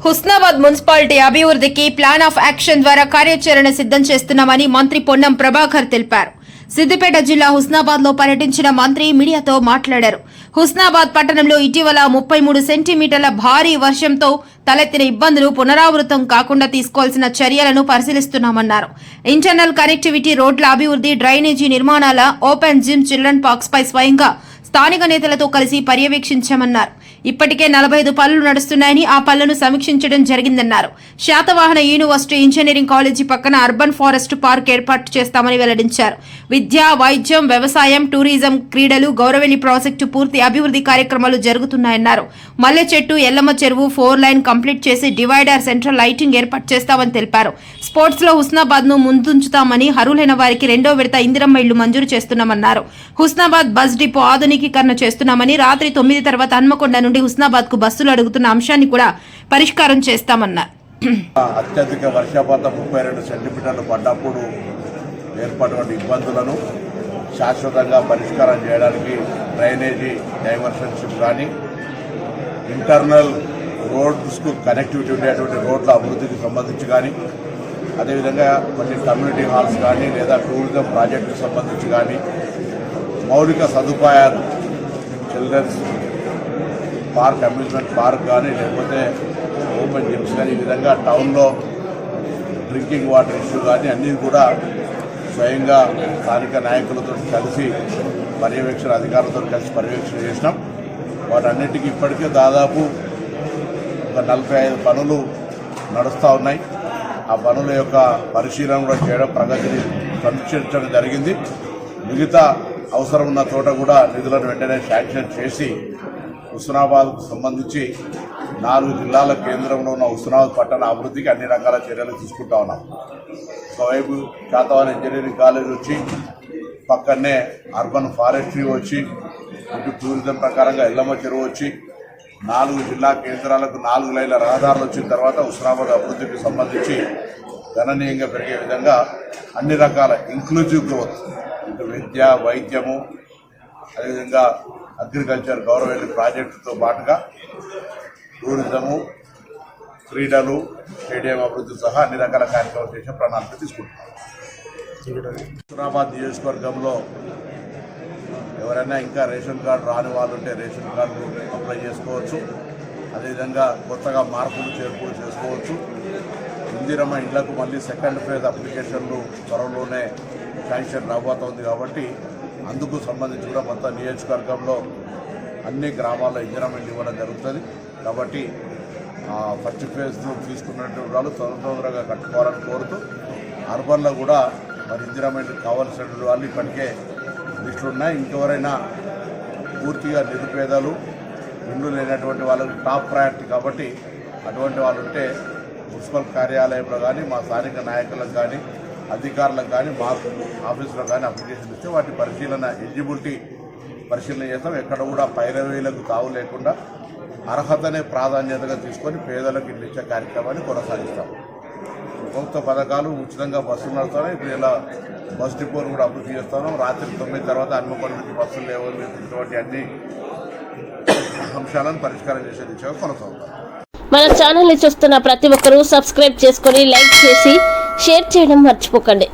Husnabad municipality అభివృద్ధికి plan of action ద్వారా కార్యాచరణ సిద్ధం చేస్తున్నామని మంత్రి పొన్నం ప్రభాకర్ తెలిపారు. సిద్దిపేట జిల్లా హుస్నాబాద్ లో పర్యటించిన మంత్రి మీడియాతో మాట్లాడారు. హుస్నాబాద్ పట్టణంలో ఇటీవల 33 సెంటీమీటర్ల భారీ వర్షంతో తలెత్తిన ఇబ్బందులు పునరావృతం కాకుండా తీసుకోవాల్సిన చర్యలను పరిశీలిస్తున్నామన్నారు. ఇంటర్నల్ కనెక్టివిటీ, రోడ్ల అభివృద్ధి, డ్రైనేజీ నిర్మాణాల, ఓపెన్ జిమ్, చిల్డ్రన్ పార్క్స్ పై స్వయంగా స్థానిక నేతలతో కలిసి పర్యవేక్షించామన్నారు. ఇప్పటికే 45 పనులు నడుస్తున్నాయని ఆ పనులను సమీక్షించడం జరిగిందన్నారు. శాతవాహన యూనివర్సిటీ ఇంజనీరింగ్ కాలేజీ పక్కన అర్బన్ ఫారెస్ట్ పార్క్ ఏర్పాటు చేస్తామని వెల్లడించారు. విద్య, వైద్యం, వ్యవసాయం, టూరిజం, క్రీడలు, గౌరవెల్లి ప్రాజెక్టు పూర్తి అభివృద్ధి కార్యక్రమాలు జరుగుతున్నాయన్నారు. మల్లె చెట్టు, ఎల్లమ్మ చెరువు 4 లైన్ కంప్లీట్ చేసి డివైడర్, సెంట్రల్ లైటింగ్ ఏర్పాటు చేస్తామని తెలిపారు. స్పోర్ట్స్ లో హుస్నాబాద్ ను ముందుంచుతామని, అర్హులైన వారికి 2వ విడత ఇందిరమ్మ ఇళ్లు మంజూరు చేస్తున్నామన్నారు. హుస్నాబాద్ బస్ డిపో ఆధునికీకరణ చేస్తున్నామని, రాత్రి 9 తర్వాత హన్మకొండ నుండి హుస్నాబాద్ కు బస్సులు అడుగుతున్న అంశాన్ని కూడా పరిష్కారం చేస్తామన్నారు. అత్యధిక వర్షపాతం 32 సెంటీమీటర్లు పడ్డప్పుడు ఏర్పడిన ఇబ్బందులను శాశ్వతంగా పరిష్కారం చేయడానికి డ్రైనేజీ, డైవర్షన్షిప్ కానీ, ఇంటర్నల్ రోడ్స్కు కనెక్టివిటీ ఉండేటువంటి రోడ్ల అభివృద్ధికి సంబంధించి కానీ, అదేవిధంగా కొన్ని కమ్యూనిటీ హాల్స్ కానీ లేదా టూరిజం ప్రాజెక్టుకు సంబంధించి కానీ, మౌలిక సదుపాయాలు, చిల్డ్రన్స్ పార్క్, అమ్యూజ్మెంట్ పార్క్ కానీ, లేకపోతే ఓపెన్ జిమ్స్ కానీ, ఈ విధంగా టౌన్లో డ్రింకింగ్ వాటర్ ఇష్యూ కానీ అన్నీ కూడా స్వయంగా స్థానిక నాయకులతో కలిసి పర్యవేక్షణ, అధికారులతో కలిసి పర్యవేక్షణ చేసినాం. వాటన్నిటికీ ఇప్పటికే దాదాపు ఒక 45 పనులు నడుస్తూ ఉన్నాయి. ఆ పనుల యొక్క పరిశీలన కూడా చేయడం, ప్రగతిని సమీక్షించడం జరిగింది. మిగతా అవసరం ఉన్న చోట కూడా నిధులను వెంటనే శాంక్షన్ చేసి హుస్నాబాద్కు సంబంధించి 4 జిల్లాల కేంద్రంలో ఉన్న హుస్నాబాద్ పట్టణ అభివృద్ధికి అన్ని రకాల చర్యలు తీసుకుంటా ఉన్నాం. ఒకవైపు శాతవాహన ఇంజనీరింగ్ కాలేజ్ వచ్చి, పక్కనే అర్బన్ ఫారెస్ట్రీ వచ్చి, ఇటు టూరిజం ప్రకారంగా ఎల్లమ్మ చెరువు వచ్చి, 4 జిల్లా కేంద్రాలకు 4 లైన్ల రహదారులు వచ్చిన తర్వాత హుస్నాబాద్ అభివృద్ధికి సంబంధించి గణనీయంగా పెరిగే విధంగా అన్ని రకాల ఇంక్లూజివ్ గ్రోత్, ఇటు విద్య, వైద్యము, అదేవిధంగా అగ్రికల్చర్, గౌరవెల్లి ప్రాజెక్టుతో పాటుగా టూరిజము, క్రీడలు, స్టేడియం అభివృద్ధి సహా అన్ని రకాల కార్యక్రమాలు చేసే ప్రణాళిక తీసుకుంటున్నాం. హుస్నాబాద్ నియోజకవర్గంలో ఎవరైనా ఇంకా రేషన్ కార్డు రాని వాళ్ళు ఉంటే రేషన్ కార్డు అప్లై చేసుకోవచ్చు. అదేవిధంగా కొత్తగా మార్పులు, చేర్పులు చేసుకోవచ్చు. ఇందిరమ్మ ఇళ్లకు మళ్ళీ సెకండ్ ఫేజ్ అప్లికేషన్లు త్వరలోనే శాంక్షన్ రాబోతోంది కాబట్టి అందుకు సంబంధించి కూడా మొత్తం నియోజకవర్గంలో అన్ని గ్రామాల్లో ఇందిరమ్మ ఇల్లు ఇవ్వడం జరుగుతుంది. కాబట్టి ఫస్ట్ ఫేజ్ తీసుకున్నటువంటి వాళ్ళు తొందరగా కట్టుకోవాలని కోరుతూ, అర్బన్లో కూడా మరి ఇందిరమ్మ ఇల్లు కావాల్సిన వాళ్ళు ఇప్పటికే లిస్టులు ఉన్నాయి. ఇంకెవరైనా పూర్తిగా నిరుపేదలు, ఇల్లు లేనటువంటి వాళ్ళకి టాప్ ప్రయారిటీ కాబట్టి అటువంటి వాళ్ళు ఉంటే మున్సిపల్ కార్యాలయంలో కానీ, మా స్థానిక నాయకులకు కానీ, అధికారులకు కానీ, మా ఆఫీసులో కానీ అప్లికేషన్ ఇస్తే వాటి పరిశీలన, ఎలిజిబిలిటీ పరిశీలన చేస్తాం. ఎక్కడ కూడా పైరవీలకు తావు లేకుండా అర్హతనే ప్రాధాన్యతగా తీసుకొని పేదలకు ఇల్లు ఇచ్చే కార్యక్రమాన్ని కొనసాగిస్తాం. ప్రభుత్వ పథకాలు ఉచితంగా బస్సులు నడుస్తున్నాయి. ఇప్పుడు ఇలా బస్ డిపోలు కూడా అభివృద్ధి చేస్తాను. రాత్రి 9 తర్వాత హన్మకొండ నుంచి బస్సులు లేవని ఇటువంటి అన్ని అంశాలను పరిష్కారం చేసే దిశగా కొనసాగుతాం. మన ఛానల్ని చూస్తున్న ప్రతి ఒక్కరూ సబ్స్క్రైబ్ చేసుకొని, లైక్ చేసి, షేర్ చేయడం మర్చిపోకండి.